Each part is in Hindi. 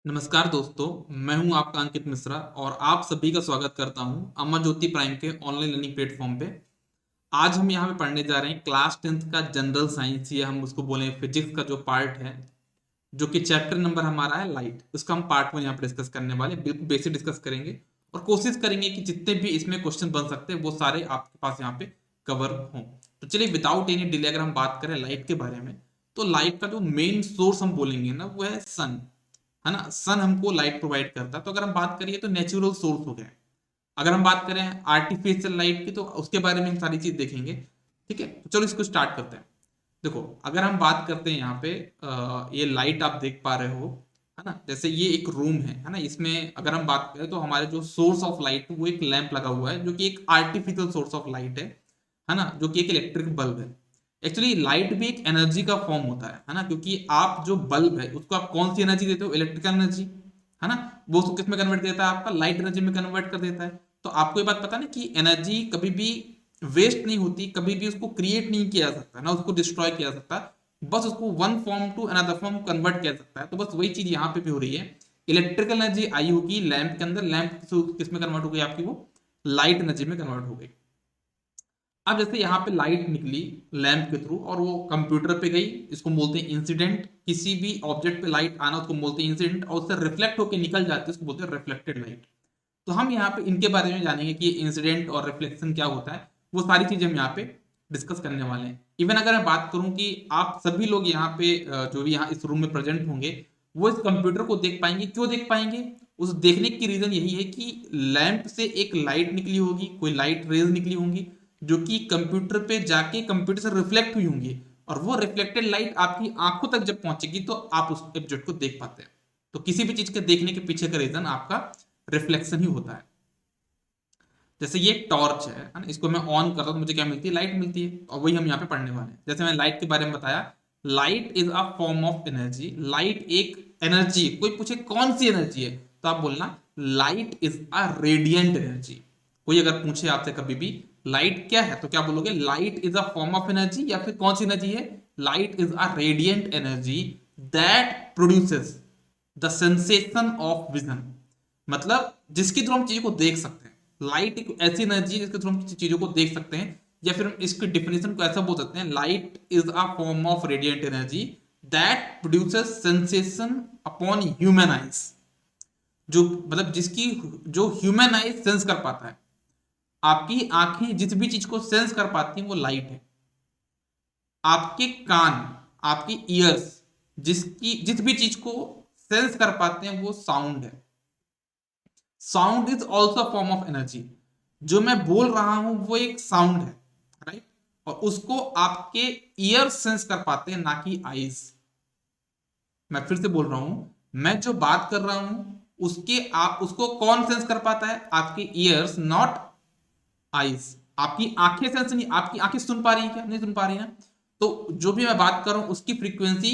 नमस्कार दोस्तों, मैं हूं आपका अंकित मिश्रा और आप सभी का स्वागत करता हूं अमर ज्योति प्राइम के ऑनलाइन लर्निंग प्लेटफॉर्म पे। आज हम यहां पे पढ़ने जा रहे हैं क्लास 10th का जनरल साइंस, या हम उसको बोले फिजिक्स का जो पार्ट है, जो कि चैप्टर नंबर हमारा है लाइट। उसका हम पार्ट 1 यहाँ पे डिस्कस करने वाले, बिल्कुल बेसिक डिस्कस करेंगे और कोशिश करेंगे कि जितने भी इसमें क्वेश्चन बन सकते हैं वो सारे आपके पास यहाँ पे कवर हों। तो चलिए विदाउट एनी डिले अगर हम बात करें लाइट के बारे में, तो लाइट का जो मेन सोर्स हम बोलेंगे ना, वो है सन, है ना। सन हमको लाइट प्रोवाइड करता है। तो अगर हम बात करिए तो नेचुरल सोर्स हो गया। अगर हम बात करें आर्टिफिशियल लाइट की, तो उसके बारे में हम सारी चीज देखेंगे। ठीक है, तो चलो इसको स्टार्ट करते हैं। देखो, अगर हम बात करते हैं यहाँ पे ये लाइट आप देख पा रहे हो, है ना। जैसे ये एक रूम है ना। इसमें अगर हम बात करें तो हमारे जो सोर्स ऑफ लाइट वो एक लैंप लगा हुआ है, जो कि एक आर्टिफिशियल सोर्स ऑफ लाइट है ना, जो कि एक इलेक्ट्रिक बल्ब है। एक्चुअली लाइट भी एक एनर्जी का फॉर्म होता है ना, क्योंकि आप जो बल्ब है उसको आप कौन सी एनर्जी देते हो? इलेक्ट्रिकल एनर्जी, है ना। वो उसको किस में कन्वर्ट देता है? आपका लाइट एनर्जी में कन्वर्ट कर देता है। तो आपको ये बात पता ना कि एनर्जी कभी भी वेस्ट नहीं होती, कभी भी उसको क्रिएट नहीं किया जा सकता ना, उसको डिस्ट्रॉय किया जा सकता, बस उसको one form to another form convert किया जा सकता है। तो बस वही चीज यहाँ पे भी हो रही है। इलेक्ट्रिकल एनर्जी आई होगी लैंप के अंदर, लैंप किस में कन्वर्ट हो गई आपकी? वो लाइट एनर्जी में कन्वर्ट हो गई। अब जैसे यहाँ पे लाइट निकली लैंप के थ्रू और वो कंप्यूटर पे गई, इसको बोलते हैं इंसिडेंट। किसी भी ऑब्जेक्ट पे लाइट आना उसको बोलते हैं इंसिडेंट, और उससे रिफ्लेक्ट होकर निकल जाती है, उसको बोलते हैं रिफ्लेक्टेड लाइट। तो हम यहाँ पे इनके बारे में जानेंगे कि इंसिडेंट और रिफ्लेक्शन क्या होता है। वो सारी चीजें हम यहाँ पे डिस्कस करने वाले हैं। इवन अगर मैं बात करूं कि आप सभी लोग यहाँ पे जो भी यहाँ इस रूम में प्रेजेंट होंगे, वो इस कंप्यूटर को देख पाएंगे। क्यों देख पाएंगे? उस देखने की रीजन यही है कि लैंप से एक लाइट निकली होगी, कोई लाइट रेज निकली होंगी, जो कि कंप्यूटर पे जाके कंप्यूटर से रिफ्लेक्ट हुई होंगी, और वो रिफ्लेक्टेड लाइट आपकी आंखों तक जब पहुंचेगी तो आप उस ऑब्जेक्ट को देख पाते हैं। तो किसी भी चीज के देखने के पीछे का रीजन आपका रिफ्लेक्शन ही होता है। जैसे ये टॉर्च है ना, इसको मैं ऑन करता हूं तो मुझे क्या मिलती है? लाइट मिलती है। और वही हम यहाँ पे पढ़ने वाले हैं। जैसे मैंने लाइट के बारे में बताया, light is a form of energy. Light एक एनर्जी। कोई पूछे कौन सी एनर्जी है, तो आप बोलना light is a radiant energy. कोई अगर पूछे आपसे कभी भी लाइट क्या है, तो क्या बोलोगे? Light is a form of energy. या फिर कौन सी एनर्जी है? Light is a radiant energy that produces the sensation of vision. मतलब जिसके थ्रू हम चीजों को देख सकते हैं। लाइट एक ऐसी एनर्जी है जिसके थ्रू हम चीजों को देख सकते हैं। या फिर हम इसकी डिफिनेशन को ऐसा बोल सकते हैं, light is a form of radiant energy that produces sensation upon human eyes. जो मतलब जिसकी जो ह्यूमन आइज सेंस कर पाता है। आपकी आंखें जिस भी चीज को सेंस कर पाती हैं वो लाइट है। आपके कान, आपकी ईयर्स जिस भी चीज को सेंस कर पाते हैं वो साउंड है। Sound is also form of energy. जो मैं बोल रहा हूं वो एक साउंड है, राइट। और उसको आपके ईयर सेंस कर पाते हैं, ना कि आईज। मैं फिर से बोल रहा हूं, मैं जो बात कर रहा हूं उसके आप उसको कौन सेंस कर पाता है? आपके ईयर्स, नॉट आईज। आपकी आंखें सेंस नहीं, आपकी आंखें सुन पा रही है क्या? नहीं सुन पा रही ना। तो जो भी मैं बात कर रहा हूं उसकी फ्रीक्वेंसी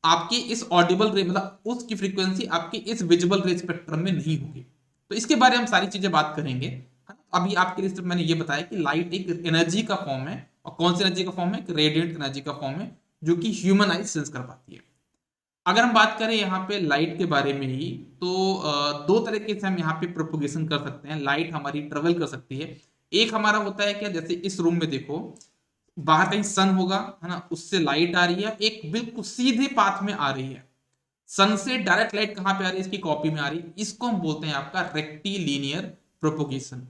आपकी इस ऑडिबल रे, मतलब उसकी फ्रीक्वेंसी आपकी इस विजिबल रे स्पेक्ट्रम में नहीं होगी। तो इसके बारे में हम सारी चीजें बात करेंगे, है ना? अभी आपके लिए सिर्फ मैंने ये बताया कि लाइट एक एनर्जी का फॉर्म है। और कौन सी एनर्जी का फॉर्म है? रेडिएंट एनर्जी का फॉर्म है, जो कि ह्यूमन आइज सेंस कर पाती है। अगर हम बात करें यहाँ पे लाइट के बारे में ही, तो दो तरीके से हम यहाँ पे प्रोपोगेशन कर सकते हैं। लाइट हमारी ट्रेवल कर सकती है। एक हमारा होता है क्या, जैसे इस रूम में देखो, बाहर कहीं सन होगा, है ना, उससे लाइट आ रही है, एक बिल्कुल सीधे पाथ में आ रही है। सन से डायरेक्ट लाइट कहां पे आ रही है? इसकी कॉपी में आ रही है। इसको हम बोलते हैं आपका रेक्टिलिनियर प्रोपोगेशन।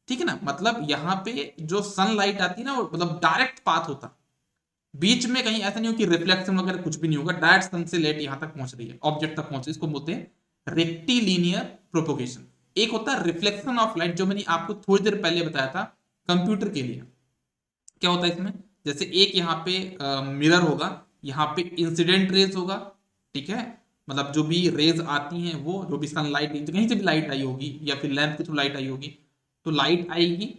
ठीक है ना। मतलब यहाँ पे जो सन लाइट आती है ना, वो मतलब डायरेक्ट पाथ होता, बीच में कहीं ऐसा नहीं हो कि रिफ्लेक्शन वगैरह कुछ भी नहीं होगा। डायरेक्ट सन से लाइट यहां तक पहुंच रही है, ऑब्जेक्ट तक पहुंच रही है। इसको बोलते हैं रेक्टिलिनियर प्रोपोगेशन। एक होता है रिफ्लेक्शन ऑफ लाइट, जो मैंने आपको थोड़ी देर पहले बताया था कंप्यूटर के लिए। क्या होता है इसमें? जैसे एक यहाँ पे मिरर होगा, यहाँ पे इंसिडेंट रेज होगा, ठीक है। मतलब जो भी रेज आती हैं, वो जो भी सनलाइट कहीं से भी लाइट आई होगी या फिर लैंप के थ्रू लाइट आई होगी, तो लाइट आएगी।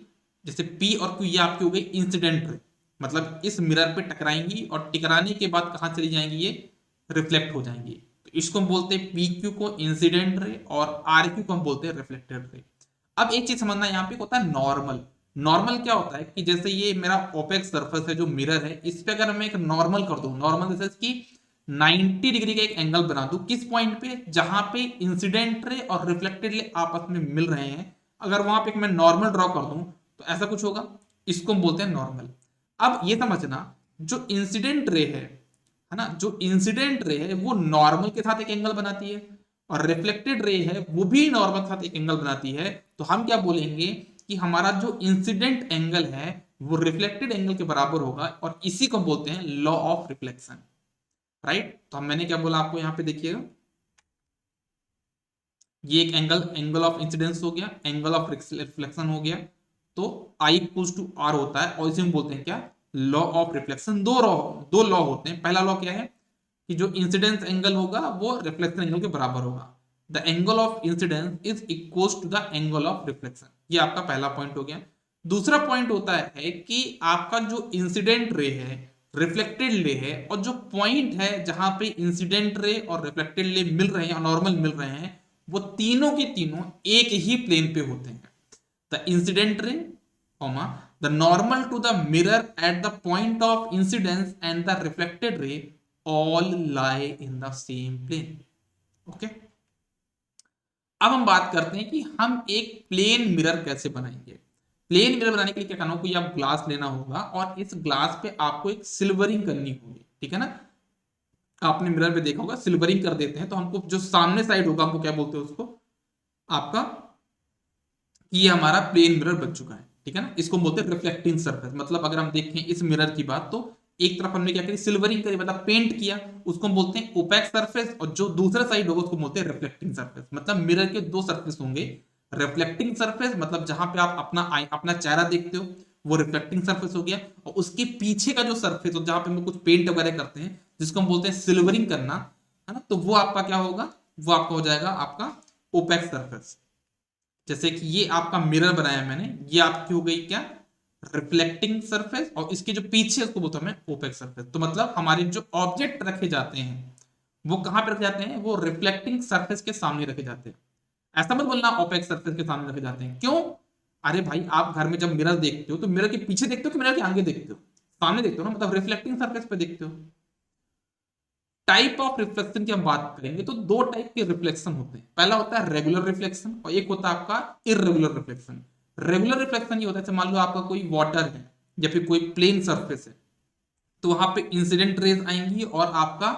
जैसे पी और क्यू, ये आपकी हो गई इंसिडेंट रे। मतलब इस मिरर पे टकराएंगी और टकराने के बाद कहाँ चली जाएंगी? ये रिफ्लेक्ट हो जाएंगी। तो इसको हम बोलते हैं पी क्यू को इंसिडेंट रे, और आर क्यू को हम बोलते हैं रिफ्लेक्टेड रे। अब एक चीज समझना, यहाँ पे होता है नॉर्मल। नॉर्मल क्या होता है कि जैसे ये मेरा ओपेक सरफेस है जो मिरर है, इस पे अगर मैं एक नॉर्मल कर दूं, नॉर्मल जैसे कि 90 डिग्री का एक एंगल बना दूं, किस पॉइंट पे, जहां पे इंसिडेंट रे और रिफ्लेक्टेड रे आपस में मिल रहे हैं, अगर वहां पे मैं नॉर्मल ड्रॉ कर दूं तो ऐसा कुछ होगा, इसको हम बोलते हैं नॉर्मल। अब ये समझना, जो इंसिडेंट रे है ना, जो इंसिडेंट रे है वो नॉर्मल के साथ एक एंगल बनाती है, और रिफ्लेक्टेड रे है वो भी नॉर्मल के साथ एक एंगल बनाती है। तो हम क्या बोलेंगे कि हमारा जो इंसिडेंट एंगल है वो रिफ्लेक्टेड एंगल के बराबर होगा, और इसी को बोलते हैं लॉ ऑफ रिफ्लेक्शन, राइट। तो हम मैंने क्या बोला आपको, यहां पे देखिएगा, ये एक एंगल ऑफ इंसिडेंस हो गया, एंगल ऑफ रिफ्लेक्शन हो गया। तो I इक्वल्स टू R होता है, और इसे हम बोलते हैं क्या, लॉ ऑफ रिफ्लेक्शन। दो लॉ होते हैं। पहला लॉ क्या है कि जो इंसिडेंस एंगल होगा वो रिफ्लेक्शन एंगल के बराबर होगा, the angle of incidence is equals to the angle of reflection. ये आपका पहला पॉइंट हो गया। दूसरा पॉइंट होता है कि आपका जो इंसिडेंट रे है, रिफ्लेक्टेड रे है, और जो पॉइंट है जहां पे इंसिडेंट रे और रिफ्लेक्टेड रे मिल रहे हैं और नॉर्मल मिल रहे हैं, वो तीनों के तीनों एक ही प्लेन पे होते हैं। The incident ray, the normal to the mirror at the point of incidence and the reflected ray all lie in the same plane. Okay, अब हम बात करते हैं कि हम एक प्लेन मिरर कैसे बनाएंगे। प्लेन मिरर बनाने के लिए क्या करना होगा, कोई आप ग्लास लेना होगा, और इस ग्लास पे आपको एक सिल्वरिंग करनी होगी, ठीक है ना। आपने मिरर पे देखा होगा सिल्वरिंग कर देते हैं, तो हमको जो सामने साइड होगा हमको क्या बोलते हैं उसको, आपका, ये हमारा प्लेन मिरर बन चुका है, ठीक है ना। इसको बोलते हैं रिफ्लेक्टिंग सरफेस। मतलब अगर हम देखें इस मिरर की बात, तो एक तरफ हमने क्या करी, सिल्वरिंग करी, मतलब पेंट किया, उसको हम बोलते हैं ओपेक सरफेस, और जो दूसरा साइड होगा उसको बोलते हैं रिफ्लेक्टिंग सरफेस। मतलब मिरर के दो सरफेस होंगे, रिफ्लेक्टिंग सरफेस मतलब जहां पे आप अपना चेहरा देखते हो, वो रिफ्लेक्टिंग सरफेस हो गया, और उसके पीछे का जो सरफेस हो जहां पे हम कुछ पेंट वगैरह करते हैं, जिसको हम बोलते हैं सिल्वरिंग करना, है ना, तो वो आपका क्या होगा, वो आपका हो जाएगा आपका ओपेक सरफेस। जैसे कि ये आपका मिरर बनाया मैंने, ये आपकी हो गई क्या, रिफ्लेक्टिंग सरफेस, और इसके जो पीछे उसको बोलते हैं ओपेक सरफेस। तो मतलब हमारे जो ऑब्जेक्ट रखे जाते हैं वो कहां पे रखे जाते हैं, वो रिफ्लेक्टिंग सरफेस के सामने रखे जाते हैं। ऐसा मत बोलना ओपेक सरफेस के सामने रखे जाते हैं, क्यों, अरे भाई आप घर में जब मिरर देखते हो तो मिरर के पीछे देखते हो कि मिरर के आगे देखते हो, सामने देखते हो ना, मतलब रिफ्लेक्टिंग सरफेस पे देखते हो। टाइप ऑफ रिफ्लेक्शन की हम बात करेंगे तो दो टाइप के रिफ्लेक्शन होते हैं। पहला होता है रेगुलर रिफ्लेक्शन, और एक होता है आपका इरेगुलर रिफ्लेक्शन। रेगुलर रिफ्लेक्शन ये होता है, मान लो आपका कोई वाटर है या फिर कोई प्लेन सरफेस है, तो वहां पे इंसिडेंट रेज आएंगी और आपका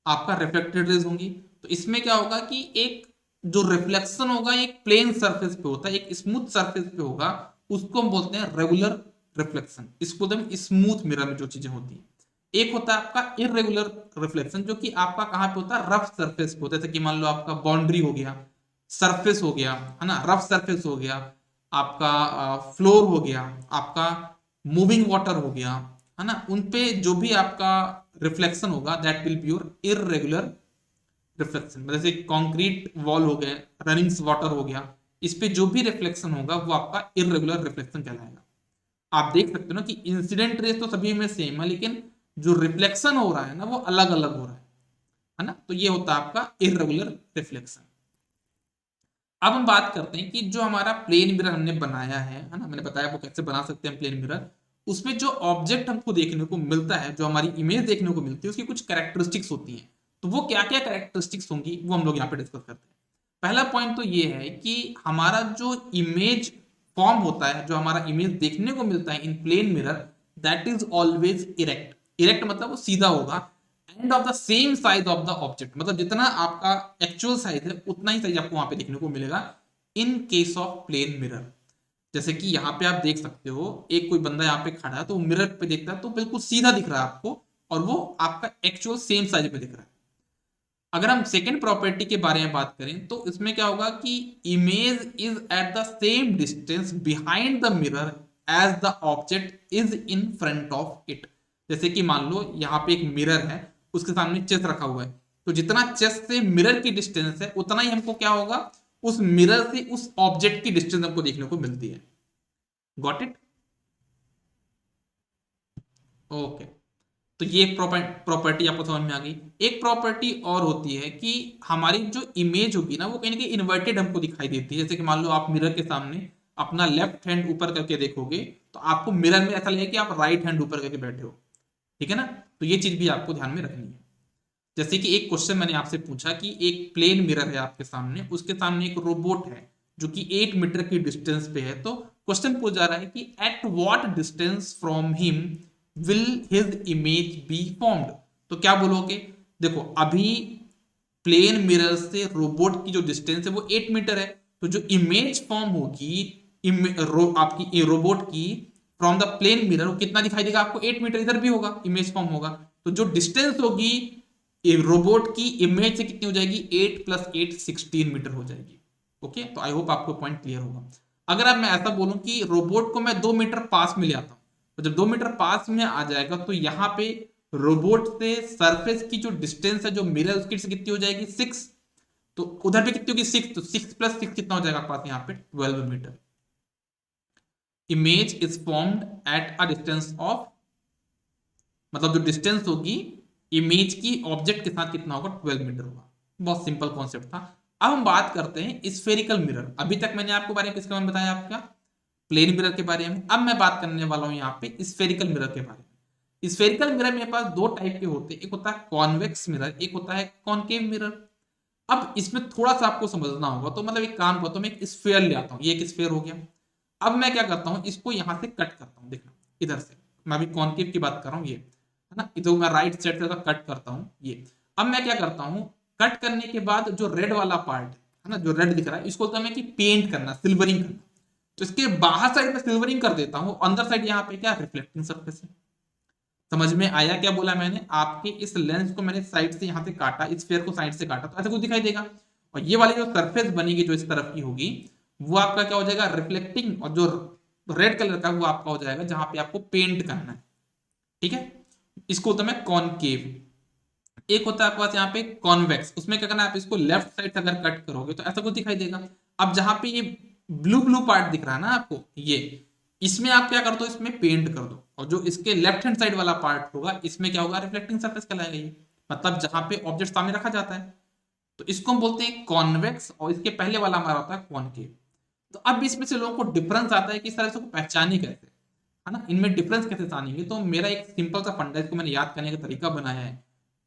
आपका रिफ्लेक्टेड रेज होंगी। तो इसमें क्या होगा कि एक जो रिफ्लेक्शन होगा एक प्लेन सरफेस पे होता है, एक स्मूथ सरफेस पे होगा, उसको हम बोलते हैं रेगुलर रिफ्लेक्शन। इसको बोलते हैं स्मूथ मिरर में जो चीजें होती हैं। एक होता है आपका इरेगुलर रिफ्लेक्शन, जो कि आपका कहां पे होता है, रफ सरफेस पे होता है। जैसे कि मान लो आपका बाउंड्री हो गया, सरफेस हो गया, है ना, रफ सरफेस हो गया, आपका फ्लोर हो गया, आपका मूविंग वाटर हो गया, है ना, उनपे जो भी आपका रिफ्लेक्शन होगा that will be your irregular reflection. जैसे कंक्रीट वॉल हो गए, रनिंग वाटर हो गया, इस पे जो भी रिफ्लेक्शन होगा वो आपका इरेगुलर रिफ्लेक्शन कहलाएगा। आप देख सकते हो ना कि इंसिडेंट रेस तो सभी में सेम है, लेकिन जो रिफ्लेक्शन हो रहा है ना वो अलग अलग हो रहा है ना। तो ये होता है आपका इरेगुलर रिफ्लेक्शन। अब हम बात करते हैं कि जो हमारा प्लेन मिरर हमने बनाया है ना, मैंने बताया वो कैसे बना सकते हैं प्लेन मिरर। उसमें जो ऑब्जेक्ट हमको देखने को मिलता है, जो हमारी इमेज देखने को मिलती है, उसकी कुछ कैरेक्टरिस्टिक्स होती हैं। तो वो क्या क्या कैरेक्टरिस्टिक्स होंगी वो हम लोग यहाँ पे डिस्कस करते हैं। पहला पॉइंट तो ये है कि हमारा जो इमेज फॉर्म होता है, जो हमारा इमेज देखने को मिलता है in plane mirror, that is always erect. Erect मतलब वो सीधा होगा, and of the same size of the object, मतलब जितना आपका एक्चुअल साइज है उतना ही साइज आपको वहां पे देखने को मिलेगा in case of plane mirror. जैसे कि यहाँ पे आप देख सकते हो, एक कोई बंदा यहाँ पे खड़ा है तो मिरर पे देखता है तो बिल्कुल सीधा दिख रहा है आपको, और वो आपका एक्चुअल सेम साइज पे दिख रहा है। अगर हम सेकेंड प्रॉपर्टी के बारे में बात करें तो इसमें क्या होगा कि image is at the same distance behind the mirror as the object is in front of it. जैसे कि मान लो यहाँ पे एक मिरर है, उसके सामने चेस रखा हुआ है, तो जितना चेस से मिरर की डिस्टेंस है उतना ही हमको क्या होगा, उस मिरर से उस ऑब्जेक्ट की डिस्टेंस हमको देखने को मिलती है। Got it? ओके, तो ये प्रॉपर्टी आपको समझ में आ गई। एक प्रॉपर्टी और होती है कि हमारी जो इमेज होगी ना वो कहीं ना कहीं इन्वर्टेड हमको दिखाई देती है। जैसे कि मान लो आप मिरर के सामने अपना लेफ्ट हैंड ऊपर करके देखोगे तो आपको मिरर में ऐसा लगेगा कि आप राइट हैंड ऊपर करके बैठे हो, ठीक है ना। तो ये चीज भी आपको ध्यान में रखनी है। जैसे कि एक क्वेश्चन मैंने आपसे पूछा कि एक प्लेन मिरर है आपके सामने, उसके सामने एक रोबोट है जो कि 8 मीटर की डिस्टेंस पे है। तो क्वेश्चन पूछ जा रहा है कि at what distance from him will his image be formed. तो क्या बोलोगे? देखो, अभी प्लेन मिरर से रोबोट की जो डिस्टेंस है वो 8 मीटर है, तो जो इमेज फॉर्म होगी आपकी रोबोट की फ्रॉम द प्लेन मिरर, वो कितना दिखाई देगा आपको? 8 मीटर। इधर भी होगा, इमेज फॉर्म होगा, तो जो डिस्टेंस होगी रोबोट की इमेज से कितनी हो जाएगी? 8 प्लस 8 16 मीटर हो जाएगी। ओके, तो आई होप आपको पॉइंट क्लियर होगा। अगर अब मैं ऐसा बोलूं कि रोबोट को मैं 2 मीटर पास में ले आता हूं, तो जब 2 मीटर पास में आ जाएगा तो यहां पे रोबोट से सरफेस की जो डिस्टेंस है जो मिरर उसकी से कितनी हो जाएगी? 6। तो उधर भी कितनी होगी? 6। तो 6 प्लस 6 कितना हो जाएगा आपके पास यहाँ पे? 12 metre. Image is formed at a distance of, मतलब जो डिस्टेंस होगी इमेज की ऑब्जेक्ट के साथ कितना होगा? 12 मीटर होगा। बहुत सिंपल कॉन्सेप्ट था। अब हम बात करते हैं स्फेरिकल मिरर। अभी तक मैंने आपको बारे में किसके बारे में बताया? आपका प्लेन मिरर के बारे में। अब मैं बात करने वाला हूं यहाँ पे स्फेरिकल मिरर के बारे में। स्फेरिकल मिरर मेरे पास दो टाइप के होते हैं, एक होता है कॉन्वेक्स मिरर, एक होता है कॉनकेव मिरर। अब इसमें थोड़ा सा आपको समझना होगा, तो मतलब एक काम करता हूं, मैं एक स्फेयर ले आता हूं। ये एक स्फेयर हो गया। अब मैं क्या करता हूं, इसको यहां से कट करता हूं। देखना इधर से, मैं अभी कॉनकेव की बात कर रहा हूं, ये है ना, इधर मैं राइट साइड से कट करता हूं ये। अब मैं क्या करता हूं, कट करने के बाद जो रेड वाला पार्ट है ना, जो रेड दिख रहा है, इसको बोलता हूं कि पेंट करना, सिल्वरिंग करना। तो इसके बाहर साइड में सिल्वरिंग कर देता हूं, अंदर साइड यहाँ पे क्या? रिफ्लेक्टिंग सरफेस है। समझ में आया क्या बोला मैंने? आपके इस लेंस को मैंने साइड से यहां से काटा, इस फेयर को साइड से काटा, तो ऐसा कुछ दिखाई देगा। और ये वाली जो सरफेस बनेगी जो इस तरफ की होगी, वो आपका क्या हो जाएगा? रिफ्लेक्टिंग। और जो रेड कलर का वो आपका हो जाएगा जहां पे आपको पेंट करना है। ठीक है, इसको होता है कॉनकेव। एक होता है आपके पास यहाँ पे कॉन्वेक्स, उसमें क्या करना है, आप इसको लेफ्ट साइड से अगर कट करोगे तो ऐसा कुछ दिखाई देगा। अब जहां पे ये ब्लू ब्लू पार्ट दिख रहा है ना आपको, ये इसमें आप क्या कर दो, इसमें पेंट कर दो। और जो इसके लेफ्ट हैंड साइड वाला पार्ट होगा, इसमें क्या होगा? रिफ्लेक्टिंग सरफेस कहलाएगा ये। मतलब जहां पे ऑब्जेक्ट सामने रखा जाता है, तो इसको हम बोलते हैं कॉन्वेक्स, और इसके पहले वाला हमारा होता है कॉनकेव। तो अब इसमें से लोगों को डिफरेंस आता है कि इस तरह से पहचाने कैसे, है ना, इनमें डिफरेंस कैसे जानेंगे। तो मेरा एक सिंपल सा फंडा इसको मैंने याद करने का तरीका बनाया है।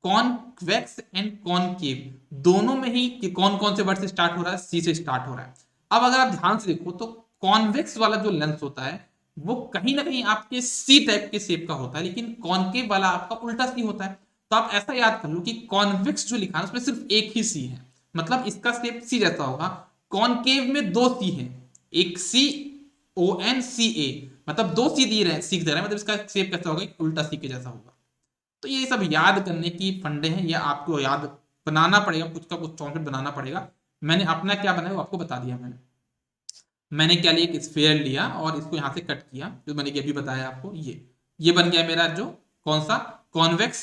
कॉन्वेक्स एंड कॉनकेव दोनों में ही कि कौन कौन से वर्ड से स्टार्ट हो रहा है? सी से स्टार्ट हो रहा है। अब अगर आप ध्यान से देखो तो कॉन्वेक्स वाला जो लेंस होता है वो कहीं ना कहीं आपके सी टाइप के शेप का होता है, लेकिन कॉनकेव वाला आपका उल्टा सी होता है। तो आप ऐसा याद कर लो कि कॉन्वेक्स जो लिखा है उसमें सिर्फ एक ही सी है, मतलब इसका शेप सी जैसा होगा। कॉनकेव में दो सी है, एक सी ONCA, मतलब दो सी दिए रहे, सीख दे रहे हैं, मतलब इसका शेप कैसा होगा? उल्टा सी के जैसा होगा। तो ये सब याद करने की फंडे हैं, ये आपको याद बनाना पड़ेगा, कुछ का कुछ कॉन्सेप्ट बनाना पड़ेगा। मैंने अपना क्या बनाया वो आपको बता दिया। मैंने क्या लिया, एक स्फेयर लिया और इसको यहां से कट किया, जो मैंने अभी बताया आपको। ये बन गया मेरा जो कौन सा? कॉन्वेक्स।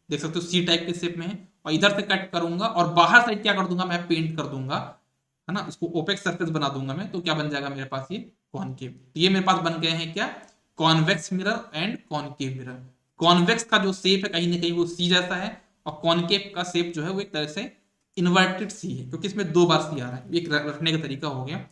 देख सकते हो सी टाइप के शेप में है। और इधर से कट करूंगा और बाहर साइड क्या कर दूंगा? मैं पेंट कर दूंगा, है ना, इसको ओपेक सरफेस बना दूंगा मैं। तो क्या बन जाएगा मेरे पास? ये कॉनकेव। तो ये मेरे पास बन गए हैं क्या? Convex mirror and concave mirror. Convex का जो शेप है कहीं ना कहीं वो सी जैसा है, और कॉनकेव का शेप जो है वो एक तरह से इन्वर्टेड सी है, क्योंकि इसमें दो बार सी आ रहा है। एक रखने का तरीका हो गया।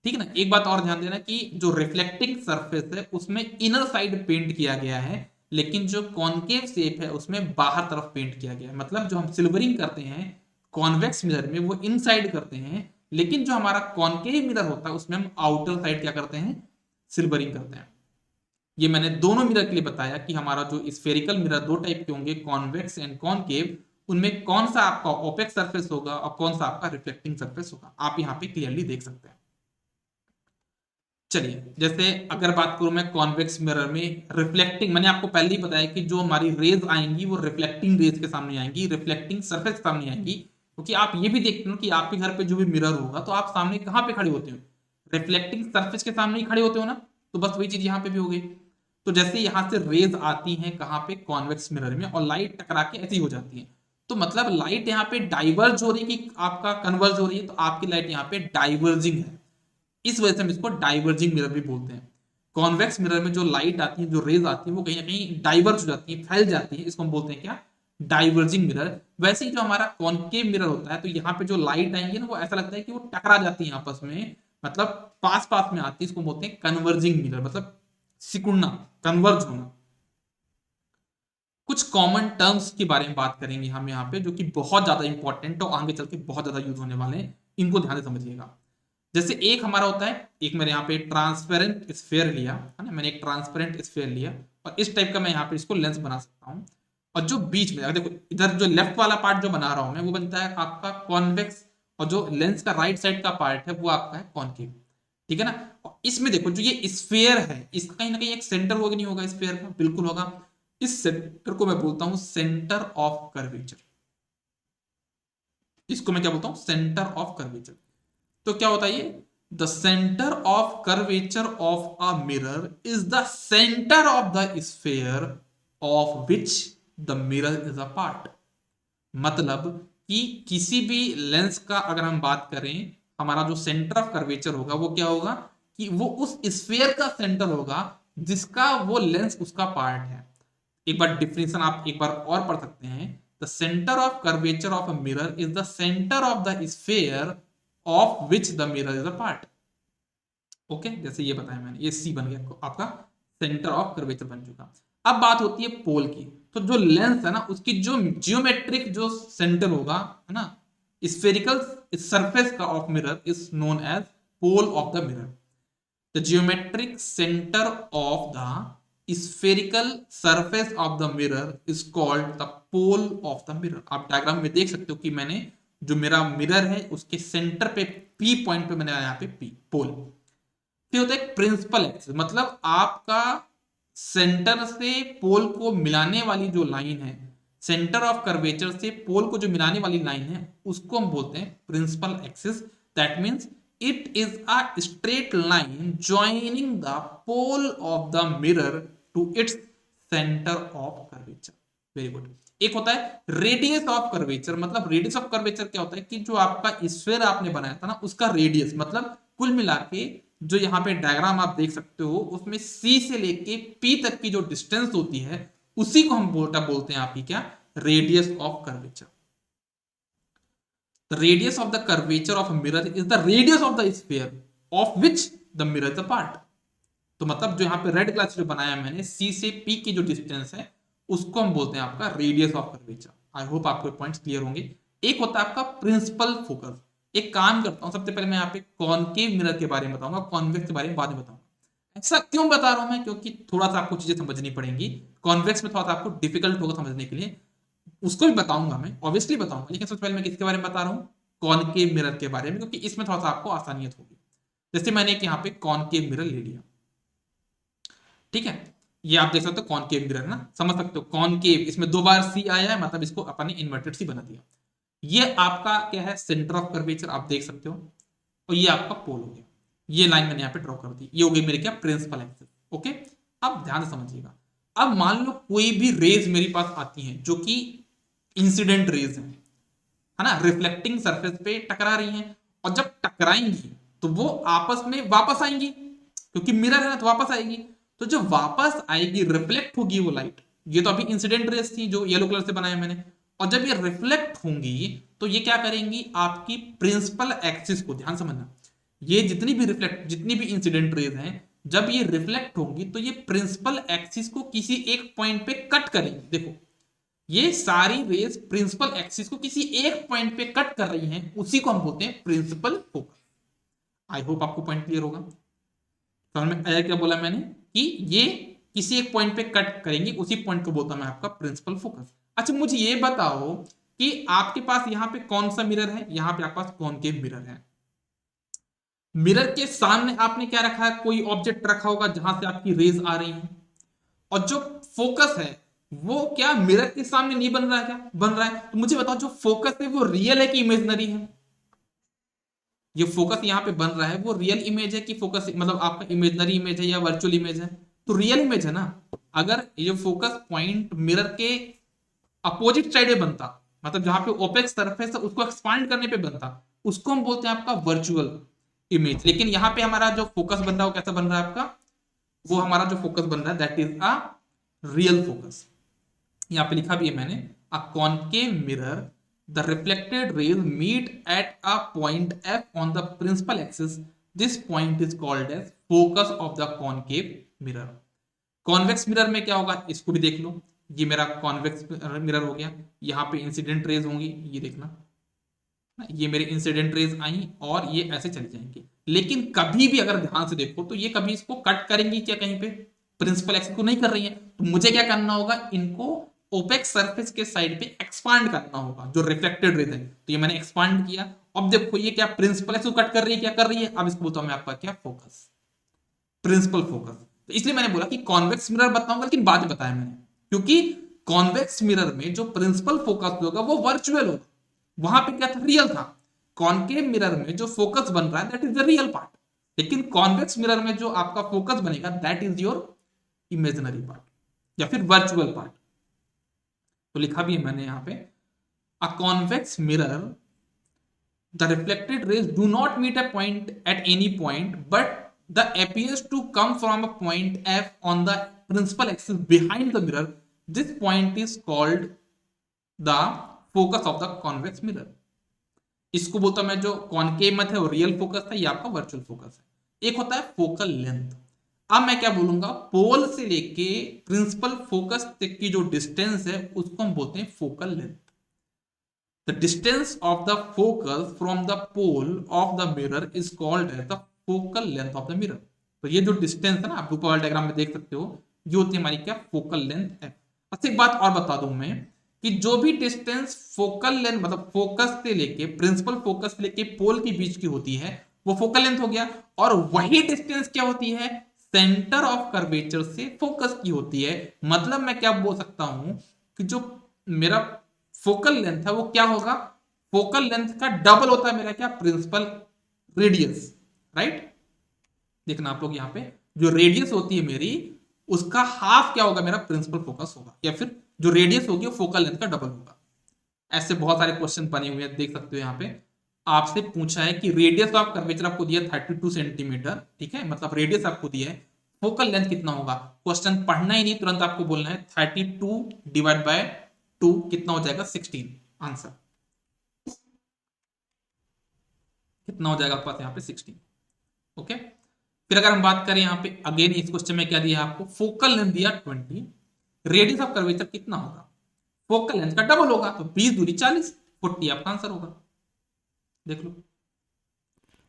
ठीक है ना। एक बात और ध्यान देना कि जो रिफ्लेक्टिंग सरफेस है उसमें इनर साइड पेंट किया गया है, लेकिन जो कॉनकेव शेप है उसमें बाहर तरफ पेंट किया गया है। मतलब जो हम सिल्वरिंग करते हैं कॉन्वेक्स मिरर में वो इनसाइड करते हैं, लेकिन जो हमारा कॉनकेव मिरर होता है उसमें हम आउटर साइड क्या करते हैं? सिल्वरिंग करते हैं। ये मैंने दोनों मिरर के लिए बताया कि हमारा जो स्फेरिकल मिरर दो टाइप के होंगे, कॉन्वेक्स एंड कॉनकेव। उनमें कौन सा आपका ओपेक सरफेस होगा और कौन सा आपका रिफ्लेक्टिंग सरफेस होगा, आप यहाँ पे क्लियरली देख सकते हैं। चलिए, जैसे अगर बात करूं मैं कॉन्वेक्स मिरर में रिफ्लेक्टिंग, मैंने आपको पहले ही बताया कि जो हमारी रेज आएंगी वो रिफ्लेक्टिंग रेज के सामने आएंगी, रिफ्लेक्टिंग सरफेस के सामने आएंगी। क्योंकि आप ये भी देखते हो कि आपके घर पे जो भी मिरर होगा तो आप सामने कहां पे खड़े होते हो? रिफ्लेक्टिंग सरफेस के सामने ही खड़े होते हो ना। तो बस वही चीज यहाँ पे भी हो गई। तो जैसे यहां से रेज आती हैं कहां पे? कॉन्वेक्स मिरर में, और लाइट टकरा के ऐसी हो जाती है। तो मतलब लाइट यहाँ पे डाइवर्ज हो रही है कि आपका कन्वर्ज हो रही है? तो आपकी लाइट यहाँ पे डाइवर्जिंग है, इस वजह से हम इसको डाइवर्जिंग मिरर भी बोलते हैं। कॉन्वेक्स मिरर में जो लाइट आती है, जो रेज आती है, वो कहीं ना कहीं डाइवर्ज हो जाती है, फैल जाती है, इसको हम बोलते हैं क्या? Diverging mirror. वैसे ही जो हमारा कॉनकेव मिरर होता है, तो यहाँ पे जो लाइट आएंगी ना वो ऐसा लगता है कि वो टकरा जाती है आपस में, मतलब पास पास में आती है, इसको बोलते हैं कन्वर्जिंग मिरर, मतलब सिकुड़ना, कन्वर्ज होना। कुछ कॉमन टर्म्स के बारे में बात करेंगे हम यहाँ पे, जो कि बहुत ज्यादा इंपॉर्टेंट और आगे चल के बहुत ज्यादा यूज होने वाले हैं, इनको ध्यान से समझिएगा। जैसे एक हमारा होता है, एक मेरे यहाँ पे ट्रांसपेरेंट स्फीयर लिया है ना, मैंने एक ट्रांसपेरेंट स्फीयर लिया और इस टाइप का मैं यहाँ पे इसको लेंस बना सकता हूँ। और जो बीच में देखो, इधर जो लेफ्ट वाला पार्ट जो बना रहा हूं मैं, वो बनता है आपका कॉन्वेक्स, और जो लेंस का राइट साइड का पार्ट है वो आपका है कॉनकेव। ठीक है ना। और इसमें देखो जो ये स्फीयर है, इसका कहीं ना कहीं एक सेंटर होगा, नहीं होगा स्फीयर का? बिल्कुल होगा। इस सेंटर को मैं बोलता हूं सेंटर ऑफ कर्वेचर। इसको मैं क्या बोलता हूं? Centre of curvature. तो क्या होता है ये? The centre of curvature of a mirror is the centre of the sphere of which the mirror is a part. मतलब कि किसी भी लेंस का अगर हम बात करें, हमारा जो सेंटर ऑफ कर्वेचर होगा वो क्या होगा कि वो उस स्फीयर का सेंटर होगा जिसका वो लेंस उसका पार्ट है। एक बार डिफिनेशन आप एक बार और पढ़ सकते हैं। The centre of curvature of a mirror is the centre of the sphere of which the mirror is a part. Okay, जैसे ये बताया मैंने, ये सी बन गया आपका सेंटर ऑफ कर्वेचर बन चुका। अब बात होती है पोल की। तो जो लेंस है ना, उसकी जो जियोमेट्रिक जो सेंटर होगा है ना, स्फेरिकल सरफेस का of mirror is known as pole of the mirror. The geometric centre of the spherical surface of the mirror is called the pole of the mirror. आप डायग्राम में देख सकते हो कि मैंने जो मेरा मिरर है उसके सेंटर पे पी पॉइंट पे मैंने यहाँ पे पी पोल। फिर होता है प्रिंसिपल एक्सिस, मतलब आपका सेंटर से पोल को मिलाने वाली जो लाइन है, सेंटर ऑफ कर्वेचर से पोल को जो मिलाने वाली लाइन है, उसको हम बोलते हैं principal axis. That means it is a straight line joining the pole of the mirror to its centre of curvature. Very good. एक होता है रेडियस ऑफ कर्वेचर, मतलब रेडियस ऑफ कर्वेचर क्या होता है कि जो आपका स्फीयर आपने बनाया था ना, उसका रेडियस, मतलब कुल मिला के जो यहाँ पे डायग्राम आप देख सकते हो, उसमें सी से लेके पी तक की जो डिस्टेंस होती है, उसी को हम बोलते हैं आपकी क्या? Radius of curvature. The radius of the curvature of mirror is the radius of the sphere of which the mirror is a part. तो मतलब जो यहाँ पे रेड क्लास जो बनाया मैंने, सी से पी की जो डिस्टेंस है, उसको हम बोलते हैं आपका radius of curvature. I hope आपको पॉइंट्स क्लियर होंगे। एक होता है आपका प्रिंसिपल फोकस। एक काम करता हूं, सबसे पहले मैं यहाँ पे कॉनकेव मिरर के बारे में बताऊंगा, कॉन्वेक्स के बारे में बाद में बताऊंगा। ऐसा क्यों बता रहा हूं मैं? क्योंकि थोड़ा सा आपको चीजें समझनी पड़ेंगी। कॉन्वेक्स में थोड़ा सा आपको डिफिकल्ट होगा समझने के लिए, उसको भी बताऊंगा मैं, ऑब्वियसली बताऊंगा, लेकिन सबसे पहले मैं किसके बारे में बता रहा हूँ? कॉनकेव मिरर के बारे में, क्योंकि इसमें थोड़ा सा आपको आसानियत होगी। जैसे मैंने एक यहाँ पे कॉनकेव मिरर ले लिया, ठीक है। ये आप देख सकते हो कॉनकेव मिरर ना, समझ सकते हो कॉनकेव, इसमें दो बार सी आया है, मतलब इसको अपन ने इन्वर्टेड सी बना दिया। ये आपका क्या है? सेंटर ऑफ कर्वेचर आप देख सकते हो, और ये आपका पोल हो गया। ये लाइन मैंने यहाँ पे ड्रॉ कर दी, ये हो गई मेरे क्या? Principal axis. ओके, अब ध्यान से समझिएगा। अब मान लो कोई भी रेज मेरे पास आती है जो कि इंसिडेंट रेज है ना, रिफ्लेक्टिंग सरफेस पे टकरा रही हैं, और जब टकराएंगी तो वो आपस में वापस आएंगी, क्योंकि मिरर है ना, तो वापस आएगी। तो जो वापस आएगी, रिफ्लेक्ट होगी वो लाइट। ये तो अभी इंसिडेंट रेस थी जो येलो कलर से बनाया मैंने। और जब ये रिफ्लेक्ट होंगी तो ये क्या करेंगी? आपकी प्रिंसिपल एक्सिस को, ध्यान समझना, ये जितनी भी इंसिडेंट रेज हैं, जब ये रिफ्लेक्ट होंगी तो ये प्रिंसिपल एक्सिस को किसी एक पॉइंट पे कट करेंगी। देखो, ये सारी रेज प्रिंसिपल एक्सिस को किसी एक पॉइंट पे कट कर रही हैं, उसी को हम बोलते हैं प्रिंसिपल फोकस। आई होप आपको पॉइंट क्लियर होगा। समझ में आया क्या बोला मैंने? कि ये किसी एक पॉइंट पे कट करेंगे, उसी पॉइंट को बोलता मैं आपका प्रिंसिपल फोकस। अच्छा, मुझे ये बताओ कि आपके पास यहाँ पे कौन सा मिरर है? यहाँ पे आपके पास कॉनकेव मिरर है। मिरर के सामने आपने क्या रखा है? कोई ऑब्जेक्ट रखा होगा जहां से आपकी रेज आ रही है। और जो फोकस है वो क्या मिरर के सामने नहीं बन रहा है? क्या बन रहा है? तो मुझे बताओ, जो फोकस है वो रियल है कि इमेजनरी है? ये फोकस यहाँ पे बन रहा है, वो रियल इमेज है कि फोकस मतलब आपका इमेजनरी इमेज है या वर्चुअल इमेज है? तो रियल इमेज है ना। अगर ये फोकस पॉइंट मिरर के अपोजिट साइड में बनता, मतलब जहां पे ओपेक सरफेस है उसको एक्सपांड करने पे बनता, उसको हम बोलते हैं आपका वर्चुअल इमेज। लेकिन यहाँ पे हमारा जो फोकस बन रहा है वो कैसा बन रहा है आपका? वो हमारा जो फोकस बन रहा है that is a real focus. यहाँ पे लिखा भी है मैंने, a concave mirror, the reflected rays meet at a point F on the principal axis, this point is called as focus of the concave mirror. Convex mirror में क्या होगा? इसको भी देख लो। ये मेरा कॉन्वेक्स मिरर हो गया, यहाँ पे इंसिडेंट रेज होंगी, ये देखना, ये मेरे इंसिडेंट रेज आई और ये ऐसे चली जाएंगे। लेकिन कभी भी अगर ध्यान से देखो तो ये कभी इसको कट करेंगी क्या कहीं पे, प्रिंसिपल एक्सिस को नहीं कर रही है। तो मुझे क्या करना होगा, इनको ओपेक सरफेस के साइड पे एक्सपांड करना होगा, जो रिफ्लेक्टेड रेज है। तो ये मैंने एक्सपांड किया। अब देखो ये क्या प्रिंसिपल एक्सिस को कट कर रही है, क्या कर रही है, अब इसको बोलता हूं मैं आपका क्या, फोकस, प्रिंसिपल फोकस। तो इसलिए मैंने बोला कि कॉन्वेक्स मिरर बताऊंगा, लेकिन बाद में बताया मैंने, क्योंकि कॉन्वेक्स मिरर में जो प्रिंसिपल फोकस होगा वो वर्चुअल होगा, वहां पे क्या था, रियल था। कॉनकेव मिरर में जो फोकस बन रहा है that is the real part, लेकिन कॉन्वेक्स मिरर में जो आपका फोकस बनेगा that is your imaginary part या फिर वर्चुअल पार्ट। तो लिखा भी है मैंने यहां पे, a convex mirror, the reflected rays do not meet a point at any point, but the appears to come from a point F on the principal axis behind the mirror. This point is called the focus of the convex mirror. इसको बोलता मैं, जो कॉनकेव में था वो रियल फोकस था, ये आपका वर्चुअल फोकस है। एक होता है फोकल लेंथ। अब मैं क्या बोलूंगा, पोल से लेके प्रिंसिपल फोकस तक की जो डिस्टेंस है उसको हम बोलते हैं focal length. The distance of the focus from the pole of the mirror is called as the focal length of the mirror. तो ये जो डिस्टेंस है ना, आप ऊपर वाले डायग्राम में देख सकते हो, ये होती है हमारी क्या, फोकल लेंथ है। अच्छा एक बात और बता दूं मैं, कि जो भी डिस्टेंस फोकल लेंथ मतलब फोकस से लेके प्रिंसिपल फोकस से लेके पोल के बीच की होती है वो फोकल लेंथ हो गया, और वही डिस्टेंस क्या होती है, सेंटर ऑफ कर्वेचर से फोकस की होती है। मतलब मैं क्या बोल सकता हूं कि जो मेरा फोकल लेंथ है वो क्या होगा, फोकल लेंथ का डबल होता है मेरा क्या, प्रिंसिपल रेडियस, राइट। देखना आप लोग यहाँ पे, जो रेडियस होती है मेरी उसका हाफ क्या होगा, मेरा प्रिंसिपल फोकस होगा, या फिर जो रेडियस होगी वो फोकल लेंथ का डबल होगा। ऐसे बहुत सारे क्वेश्चन बने हुए हैं, देख सकते हो यहाँ पे आपसे पूछा है कि रेडियस ऑफ कर्वेचर आपको दिया 32 सेंटीमीटर, ठीक है, मतलब रेडियस आपको दिया है, फोकल लेंथ कितना होगा। क्वेश्चन पढ़ना ही नहीं, तुरंत आपको बोलना है 32 डिवाइड बाय 2 कितना हो जाएगा, 16। आंसर कितना हो जाएगा आपके पास यहाँ पे, 16। ओके, फिर अगर हम बात करें यहाँ पे अगेन इस क्वेश्चन में क्या दिया आपको, फोकल लेंथ दिया 20, रेडियस ऑफ कर्वेचर कितना होगा, फोकल लेंथ का डबल होगा, तो 20 दूरी 40, 40 आपका आंसर होगा। देख लो,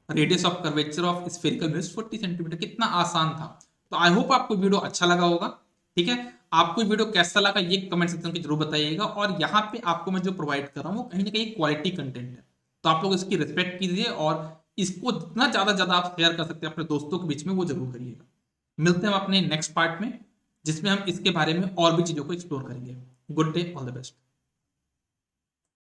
radius of curvature of spherical mirror 40 centimetre, कितना आसान था। तो आई होप आपको वीडियो अच्छा लगा होगा, ठीक है। आपको वीडियो कैसा लगा ये कमेंट सेक्शन में जरूर बताइएगा, और यहाँ पे आपको मैं जो प्रोवाइड कर रहा हूँ वो कहीं ना कहीं क्वालिटी कंटेंट है, तो आप लोग इसकी रिस्पेक्ट कीजिए, और इसको जितना ज्यादा आप शेयर कर सकते हैं अपने दोस्तों के बीच में वो जरूर करिएगा। मिलते हैं हम अपने नेक्स्ट पार्ट में, जिसमें हम इसके बारे में और भी चीजों को एक्सप्लोर करेंगे। Good day, all the best.